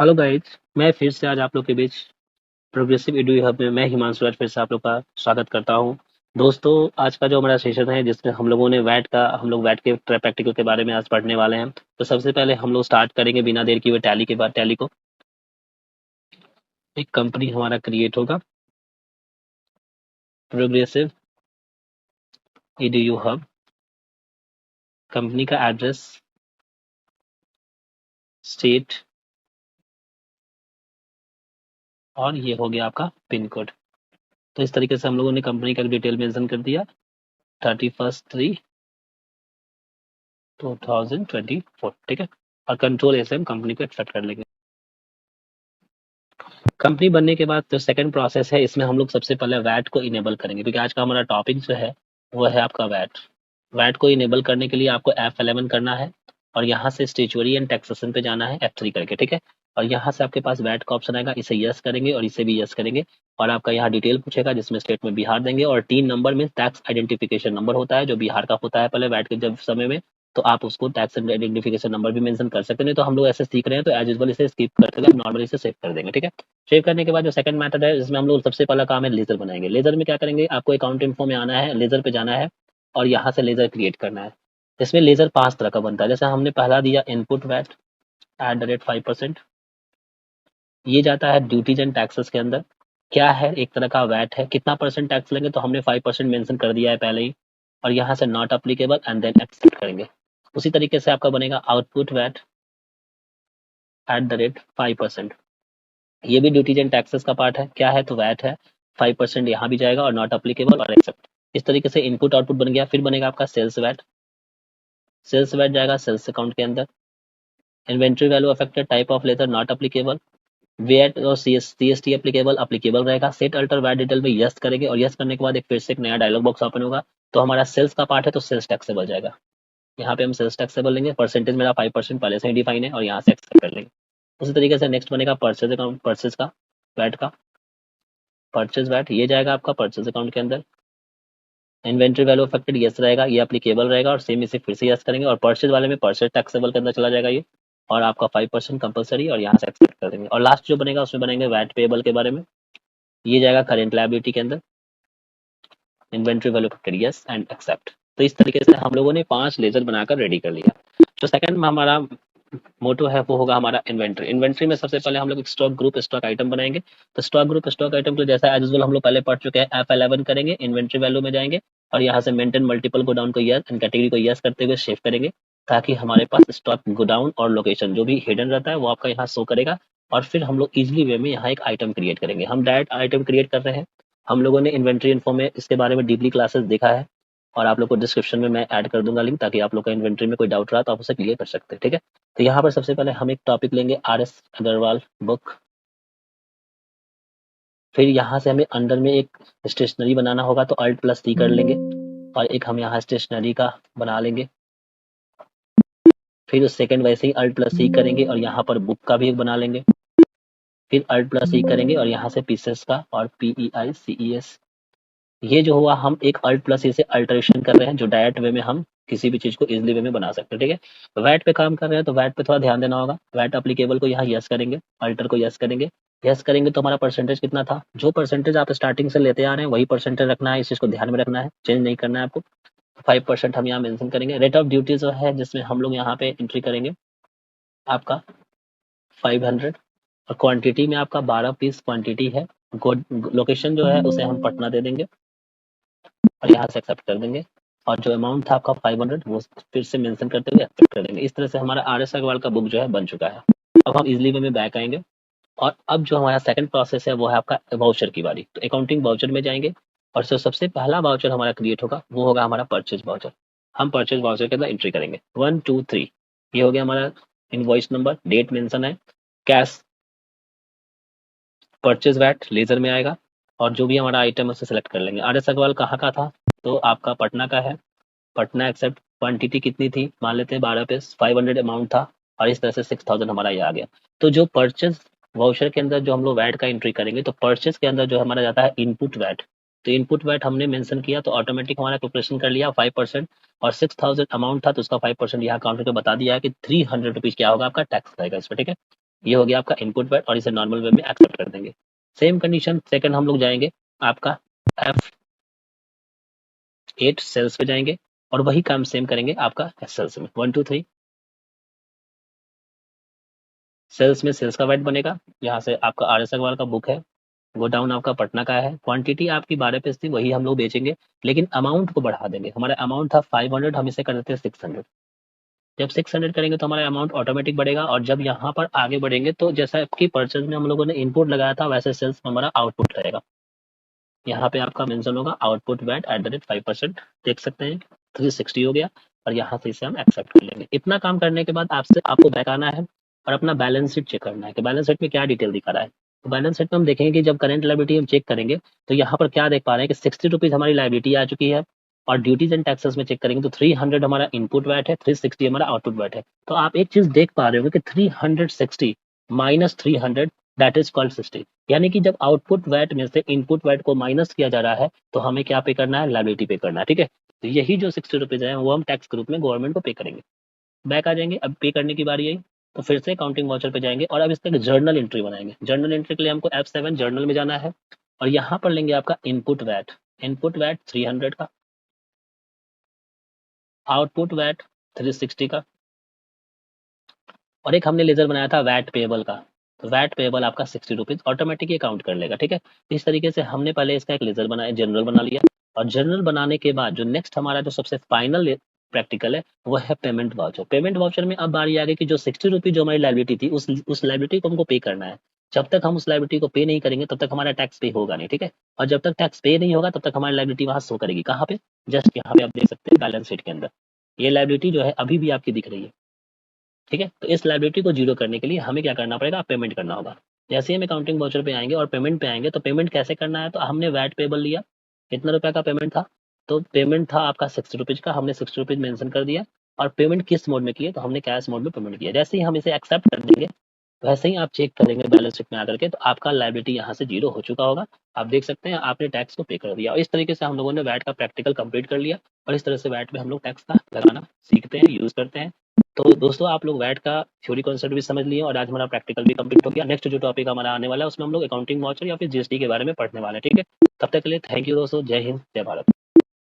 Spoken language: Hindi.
Hello guys. मैं फिर से आज आप लोग के बीच प्रोग्रेसिव एडु हब में मैं हिमांशु आज फिर से आप लोग का स्वागत करता हूं। दोस्तों, आज का जो हमारा सेशन है जिसमें हम लोग वैट के प्रैक्टिकल के बारे में आज पढ़ने वाले हैं। तो सबसे पहले हम लोग स्टार्ट करेंगे बिना देर किए टैली के बाद। टैली को एक कंपनी हमारा क्रिएट होगा, प्रोग्रेसिव एडु हब। कंपनी का एड्रेस, स्टेट और ये हो गया आपका पिन कोड। तो इस तरीके से हम लोगों ने कंपनी का डिटेल मेंशन कर दिया। 31/3/2024, ठीक है। और कंट्रोल ऐसे हम कंपनी को एक्सेप्ट कर लेंगे। कंपनी बनने के बाद जो सेकंड प्रोसेस है, इसमें हम लोग सबसे पहले वैट को इनेबल करेंगे, क्योंकि आज का हमारा टॉपिक जो है वो है आपका वैट। वैट को इनेबल करने के लिए आपको F11 करना है और यहाँ से स्टेचुअरी एंड टैक्सेशन पे जाना है F3 करके, ठीक है। और यहाँ से आपके पास वैट का ऑप्शन आएगा, इसे यस करेंगे और इसे भी यस करेंगे। और आपका यहाँ डिटेल पूछेगा जिसमें स्टेट में बिहार देंगे, और 3 नंबर में टैक्स आइडेंटिफिकेशन नंबर होता है जो बिहार का होता है पहले वैट के जब समय में। तो आप उसको टैक्स आइडेंटिफिकेशन नंबर भी मेंशन कर सकते हैं। तो हम लोग ऐसे सीख रहे हैं तो एज यूजुअल इसे स्किप करते हुए नॉर्मली इसे सेव कर देंगे, ठीक है। सेव करने के बाद जो सेकंड मेथड है, इसमें हम लोग सबसे पहला काम है लेजर बनाएंगे। लेजर में क्या करेंगे, आपको अकाउंट इन्फो में आना है, लेजर पे जाना है और यहाँ से लेजर क्रिएट करना है। इसमें लेजर 5 तरह का बनता है। जैसे हमने पहला दिया इनपुट वैट @5%, ये जाता है ड्यूटीज एंड टैक्सेस के अंदर। क्या है, एक तरह का वैट है, कितना परसेंट टैक्स लेंगे तो हमने 5% मेंशन कर दिया है पहले ही। और यहाँ से not applicable and then accept करेंगे। उसी तरीके से आपका बनेगा आउटपुट वैट @5%। ये भी ड्यूटीज एंड टैक्सेस का पार्ट है। क्या है, तो वैट है, 5% यहाँ भी जाएगा और नॉट अप्लीकेबल और एक्सेप्ट। इस तरीके से इनपुट आउटपुट बन गया। फिर बनेगा आपका सेल्स वैट। सेल्स वैट जाएगा सेल्स अकाउंट के अंदर। Inventory value affected, type of ledger not applicable. VAT और सीएसटी एप्लीकेबल अप्लीकेबल रहेगा। सेट अल्टर वैट डिटेल में यस करेंगे और यस करने के बाद एक फिर से एक नया डायलॉग बॉक्स ओपन होगा। तो हमारा सेल्स का पार्ट है तो सेल्स टैक्सेबल जाएगा। यहाँ पे हम सेल्स टैक्सेबल लेंगे। परसेंटेज मेरा 5% पहले से ही डिफाइन है और यहाँ से एक्सेप्ट कर लेंगे। उसी तरीके से नेक्स्ट बनेगा परचेज अकाउंट, परचेज का वैट का परचेज वैट, ये जाएगा आपका परचेज अकाउंट के अंदर। इन्वेंट्री वैल्यू अफेक्टेड यस रहेगा, ये अप्लीकेबल रहेगा और सेम इसे फिर से यस करेंगे। और परचेज वाले में परचेज टैक्सेबल के अंदर चला जाएगा ये, और आपका 5% कंपलसरी और यहाँ से एक्सेप्ट कर देंगे। और लास्ट जो बनेगा उसमें बनेंगे वैट पेबल के बारे में, ये जाएगा करेंट लायबिलिटी के अंदर। Inventory value affected yes and accept. तो इस तरीके से हम लोगों ने 5 लेजर बनाकर रेडी कर लिया। जो सेकंड में हमारा मोटो है वो होगा हमारा इन्वेंट्री। इन्वेंट्री में सबसे पहले हम लोग स्टॉक ग्रुप स्टॉक आइटम बनाएंगे। तो स्टॉक ग्रुप स्टॉक आइटम को जैसा एज यूजुअल हम लोग पहले पढ़ चुके हैं, F11 करेंगे, इन्वेंट्री वैल्यू में जाएंगे और यहाँ से मेंटेन मल्टीपल गोडाउन को यस एंड कैटेगरी को यस करते हुए सेव करेंगे, ताकि हमारे पास स्टॉक गोडाउन और लोकेशन जो भी हिडन रहता है वो आपका यहाँ शो करेगा। और फिर हम लोग इजिली वे में यहाँ एक आइटम क्रिएट करेंगे। हम डायरेक्ट आइटम क्रिएट कर रहे हैं। हम लोगों ने इन्वेंट्री इन्फो में इसके बारे में डीपली क्लासेस देखा है और आप लोग को डिस्क्रिप्शन में मैं ऐड कर दूंगा लिंक, ताकि आप लोग का इन्वेंट्री में कोई डाउट रहा तो आप उसे क्लियर कर सकते हैं, ठीक है। तो यहाँ पर सबसे पहले हम एक टॉपिक लेंगे RS अग्रवाल बुक। फिर यहाँ से हमें अंडर में एक स्टेशनरी बनाना होगा तो Alt+C कर लेंगे और एक हम यहाँ स्टेशनरी का बना लेंगे। फिर सेकंड वैसे ही Alt+C करेंगे और यहाँ पर बुक का भी एक बना लेंगे। फिर Alt+C करेंगे और यहाँ से पीसेस का और PEICES। ये जो हुआ, हम एक Alt+C से अल्टरेशन कर रहे हैं जो डायरेक्ट वे में हम किसी भी चीज को इजिली वे में बना सकते हैं, ठीक है। वैट पे काम कर रहे हैं तो वैट पे थोड़ा ध्यान देना होगा। वैट अप्लीकेबल को यहाँ यस करेंगे, अल्टर को यस करेंगे। यस करेंगे तो हमारा परसेंटेज कितना था, जो परसेंटेज आप स्टार्टिंग से लेते आ रहे हैं वही परसेंटेज रखना है। इस चीज को ध्यान में रखना है, चेंज नहीं करना है आपको। 5% हम यहाँ मेंशन करेंगे। रेट ऑफ ड्यूटी जो है जिसमें हम लोग यहाँ पे एंट्री करेंगे आपका 500। और क्वांटिटी में आपका 12 पीस क्वांटिटी है। लोकेशन जो है उसे हम पटना दे देंगे और यहाँ से एक्सेप्ट कर देंगे। और जो अमाउंट था आपका 500 वो फिर से मेंशन करते हुए एक्सेप्ट कर देंगे। इस तरह से हमारा RS अग्रवाल का बुक जो है बन चुका है। अब हम इजिली वे में बैक आएंगे और अब जो हमारा सेकंड प्रोसेस है वो है आपका वाउचर की बारी। तो अकाउंटिंग वाउचर में जाएंगे और जो सबसे पहला वाउचर हमारा क्रिएट होगा वो होगा हमारा परचेज वाउचर। हम परचेज वाउचर के अंदर एंट्री करेंगे 1 2 3। ये हो गया हमारा इनवॉइस नंबर, डेट मेंशन है, कैश, परचेज वैट लेजर में आएगा और जो भी हमारा आइटम है उसे सेलेक्ट कर लेंगे। RS अग्रवाल कहाँ का था, तो आपका पटना का है। पटना एक्सेप्ट। क्वांटिटी कितनी थी, मान लेते हैं 12 पीस, 500 अमाउंट था और इस तरह से 6000 हमारा ये आ गया। तो जो परचेज वाउचर के अंदर जो हम लोग वैट का एंट्री करेंगे तो परचेज के अंदर जो हमारा जाता है इनपुट वैट। तो इनपुट वैट हमने मेंशन किया तो ऑटोमेटिक हमारा कैलकुलेशन कर लिया 5%। और 6000 अमाउंट था तो उसका 5% यहाँ काउंटर पे बता दिया है कि 300 रुपीज क्या होगा आपका टैक्स रहेगा इस पर, ठीक है। ये हो गया आपका इनपुट वैट और इसे नॉर्मल वे में एक्सेप्ट कर देंगे। सेम कंडीशन सेकंड हम लोग जाएंगे आपका F8 सेल्स पे जाएंगे और वही काम सेम करेंगे आपका सेल्स में 1 2 3 सेल्स में सेल्स का वैट बनेगा। यहाँ से आपका RS अग्रवाल का बुक है, गोडाउन आपका पटना का है, क्वांटिटी आपकी 12 पीस थी, वही हम लोग बेचेंगे, लेकिन अमाउंट को बढ़ा देंगे। हमारा अमाउंट था 500, हम इसे कर देते हैं 600। जब 600 करेंगे तो हमारा अमाउंट ऑटोमेटिक बढ़ेगा और जब यहाँ पर आगे बढ़ेंगे तो जैसा कि परचेज में हम लोगों ने इनपुट लगाया था वैसे सेल्स में हमारा आउटपुट रहेगा। यहाँ पे आपका मेंशन होगा आउटपुट वैट @5%, देख सकते हैं 360 हो गया और यहाँ से इसे हम एक्सेप्ट कर लेंगे। इतना काम करने के बाद आपसे आपको बैक आना है और अपना बैलेंस शीट चेक करना है कि बैलेंस शीट में क्या डिटेल दिखा रहा है। तो बैलेंस शीट में हम देखेंगे कि जब करंट लायबिलिटी हम चेक करेंगे तो यहाँ पर क्या देख पा रहे हैं कि 60 रुपीज हमारी लायबिलिटी आ चुकी है और ड्यूटीज एंड टैक्सेस में चेक करेंगे तो 300 हमारा इनपुट वैट है, 360 हमारा आउटपुट वैट है। तो आप एक चीज देख पा रहे होंगे कि 360 माइनस 300 दैट इज कॉल्ड 60। यानी कि जब आउटपुट वैट में से इनपुट वैट को माइनस किया जा रहा है तो हमें क्या पे करना है, लायबिलिटी पे करना है। ठीक है, तो यही जो 60 रुपीज है वो हम टैक्स के रूप में गवर्नमेंट को पे करेंगे। बैक आ जाएंगे, अब पे करने की बारी आई तो फिर से काउंटिंग वाउचर पे जाएंगे और अब इसका एक जर्नल एंट्री बनाएंगे। जर्नल एंट्री के लिए हमको F7 जर्नल में जाना है और यहाँ पर लेंगे आपका इनपुट वैट 300 का, आउटपुट वैट 360 का और एक हमने लेजर बनाया था वैट पेबल का। तो वैट पेबल आपका 60 रुपीज ऑटोमेटिक ये काउंट कर लेगा। ठीक है, इस तरीके से हमने पहले इसका एक लेजर बनाया, जनरल बना लिया और जनरल बनाने के बाद जो नेक्स्ट हमारा जो सबसे फाइनल प्रैक्टिकल है वो है पेमेंट वाउचर। पेमेंट वाउचर में अब बारी आ गई कि जो 60 रुपीज जो हमारी लायबिलिटी थी उस लायबिलिटी को हमको पे करना है। जब तक हम उस लायबिलिटी को पे नहीं करेंगे तब तक हमारा टैक्स पे होगा नहीं। ठीक है, और जब तक टैक्स पे नहीं होगा तब तक हमारी लायबिलिटी वहां शो करेगी। कहाँ पे, जस्ट यहाँ पे आप देख सकते हैं बैलेंस शीट के अंदर ये लायबिलिटी जो है अभी भी आपकी दिख रही है। ठीक है, तो इस लायबिलिटी को जीरो करने के लिए हमें क्या करना पड़ेगा, पेमेंट करना होगा। जैसे ही हम अकाउंटिंग वाउचर पे आएंगे और पेमेंट पे आएंगे तो पेमेंट कैसे करना है, तो हमने वैट पेबल लिया, कितना रुपया का पेमेंट था, तो पेमेंट था आपका 60 रुपीज का, हमने 60 रुपीज मेंशन कर दिया और पेमेंट किस मोड में किया, तो हमने कैश मोड में पेमेंट किया। जैसे ही हम इसे एक्सेप्ट कर देंगे वैसे ही आप चेक करेंगे बैलेंस शीट में आकर के तो आपका लायबिलिटी यहाँ से जीरो हो चुका होगा। आप देख सकते हैं आपने टैक्स को पे कर दिया और इस तरीके से हम लोगों ने वैट का प्रैक्टिकल कंप्लीट कर लिया और इस तरह से वैट में हम लोग टैक्स का लगाना सीखते हैं, यूज करते हैं। तो दोस्तों आप लोग वैट का थ्योरी कॉन्सेप्ट भी समझ लिए और आज हमारा प्रैक्टिकल भी कंप्लीट हो गया। नेक्स्ट जो टॉपिक हमारा आने वाला है उसमें हम लोग अकाउंटिंग वाउचर या फिर GST के बारे में पढ़ने वाले हैं। ठीक है, तब तक के लिए थैंक यू दोस्तों, जय हिंद जय भारत।